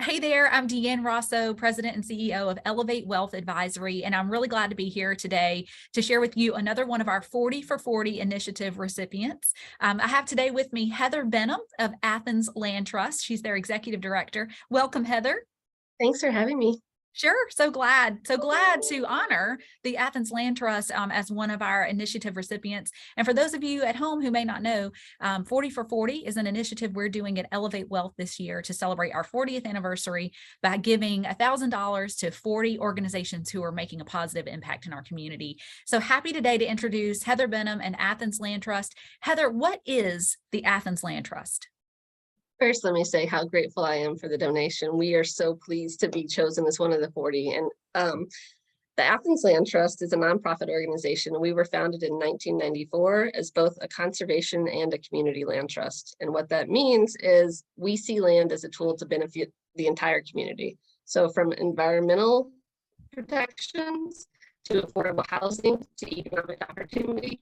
Hey there, I'm Deanne Rosso, President and CEO of Elevate Wealth Advisory, and I'm really glad to be here today to share with you another one of our 40 for 40 initiative recipients. I have today with me Heather Benham of Athens Land Trust. She's their executive director. Welcome, Heather. Thanks for having me. Sure. So glad to honor the Athens Land Trust as one of our initiative recipients. And for those of you at home who may not know, 40 for 40 is an initiative we're doing at Elevate Wealth this year to celebrate our 40th anniversary by giving $1,000 to 40 organizations who are making a positive impact in our community. So happy today to introduce Heather Benham and Athens Land Trust. Heather, what is the Athens Land Trust? First, let me say how grateful I am for the donation. We are so pleased to be chosen as one of the 40. And the Athens Land Trust is a nonprofit organization. We were founded in 1994 as both a conservation and a community land trust. And what that means is we see land as a tool to benefit the entire community. So from environmental protections to affordable housing to economic opportunity,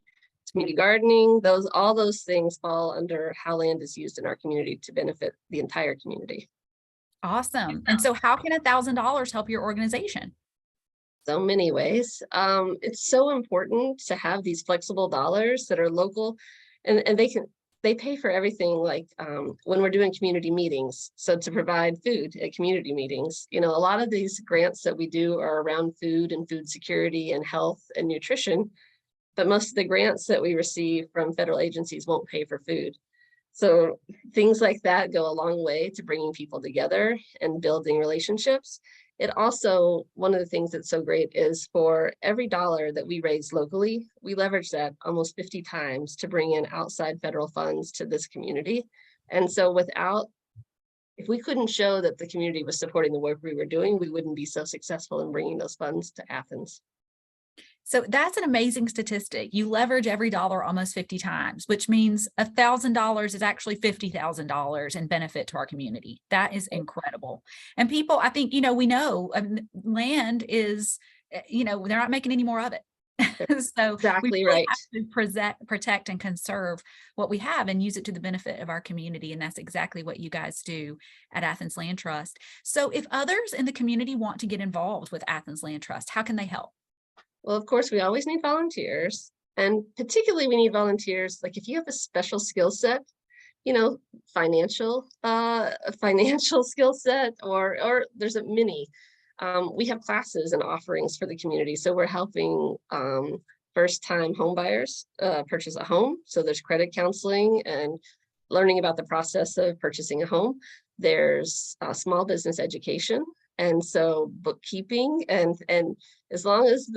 community gardening, all those things fall under how land is used in our community to benefit the entire community. Awesome. And so how can $1,000 help your organization? So many ways. It's so important to have these flexible dollars that are local, and they pay for everything, like when we're doing community meetings. So to provide food at community meetings, a lot of these grants that we do are around food and food security and health and nutrition. But most of the grants that we receive from federal agencies won't pay for food. So things like that go a long way to bringing people together and building relationships. It also, one of the things that's so great is for every dollar that we raise locally, we leverage that almost 50 times to bring in outside federal funds to this community. And so if we couldn't show that the community was supporting the work we were doing, we wouldn't be so successful in bringing those funds to Athens. So that's an amazing statistic. You leverage every dollar almost 50 times, which means $1,000 is actually $50,000 in benefit to our community. That is incredible. And people, I think, we know land is, they're not making any more of it. So we Exactly really right. have to protect and conserve what we have and use it to the benefit of our community. And that's exactly what you guys do at Athens Land Trust. So if others in the community want to get involved with Athens Land Trust, how can they help? Well, of course, we always need volunteers, and particularly we need volunteers. Like if you have a special skill set, financial, a financial skill set, or there's a mini. We have classes and offerings for the community. So we're helping first-time home buyers purchase a home. So there's credit counseling and learning about the process of purchasing a home. There's small business education. And so bookkeeping, and as long as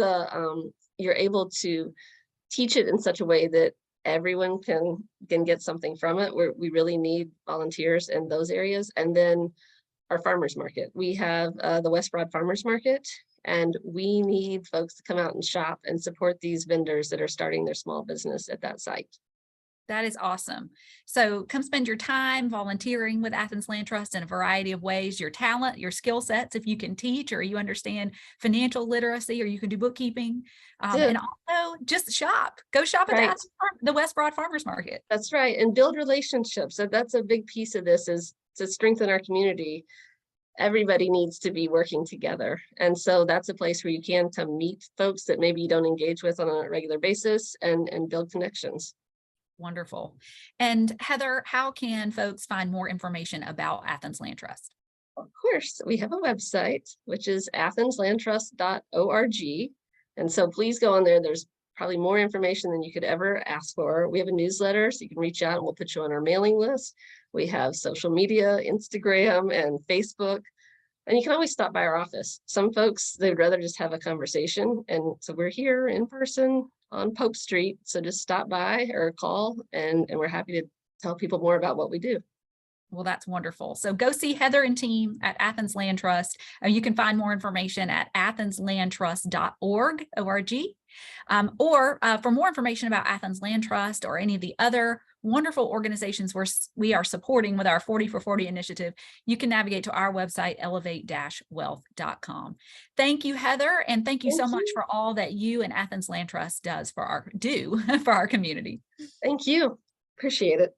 you're able to teach it in such a way that everyone can get something from it, we really need volunteers in those areas. And then our farmers market, we have the West Broad Farmers Market, and we need folks to come out and shop and support these vendors that are starting their small business at that site. That is awesome. So come spend your time volunteering with Athens Land Trust in a variety of ways, your talent, your skill sets, if you can teach or you understand financial literacy or you can do bookkeeping. And also just shop, go shop at Right. the West Broad Farmers Market. That's right. And build relationships. So that's a big piece of this, is to strengthen our community. Everybody needs to be working together. And so that's a place where you can come meet folks that maybe you don't engage with on a regular basis and build connections. Wonderful. And Heather, how can folks find more information about Athens Land Trust? Of course, we have a website, which is athenslandtrust.org. And so please go on there. There's probably more information than you could ever ask for. We have a newsletter, so you can reach out and we'll put you on our mailing list. We have social media, Instagram and Facebook, and you can always stop by our office. Some folks, they'd rather just have a conversation. And so we're here in person on Pope Street. So just stop by or call, and we're happy to tell people more about what we do. Well, that's wonderful. So go see Heather and team at Athens Land Trust. You can find more information at athenslandtrust.org, O-R-G. Or for more information about Athens Land Trust or any of the other wonderful organizations we are supporting with our 40 for 40 initiative, you can navigate to our website, elevate-wealth.com. Thank you, Heather, and thank you so much for all that you and Athens Land Trust do for our community. Thank you. Appreciate it.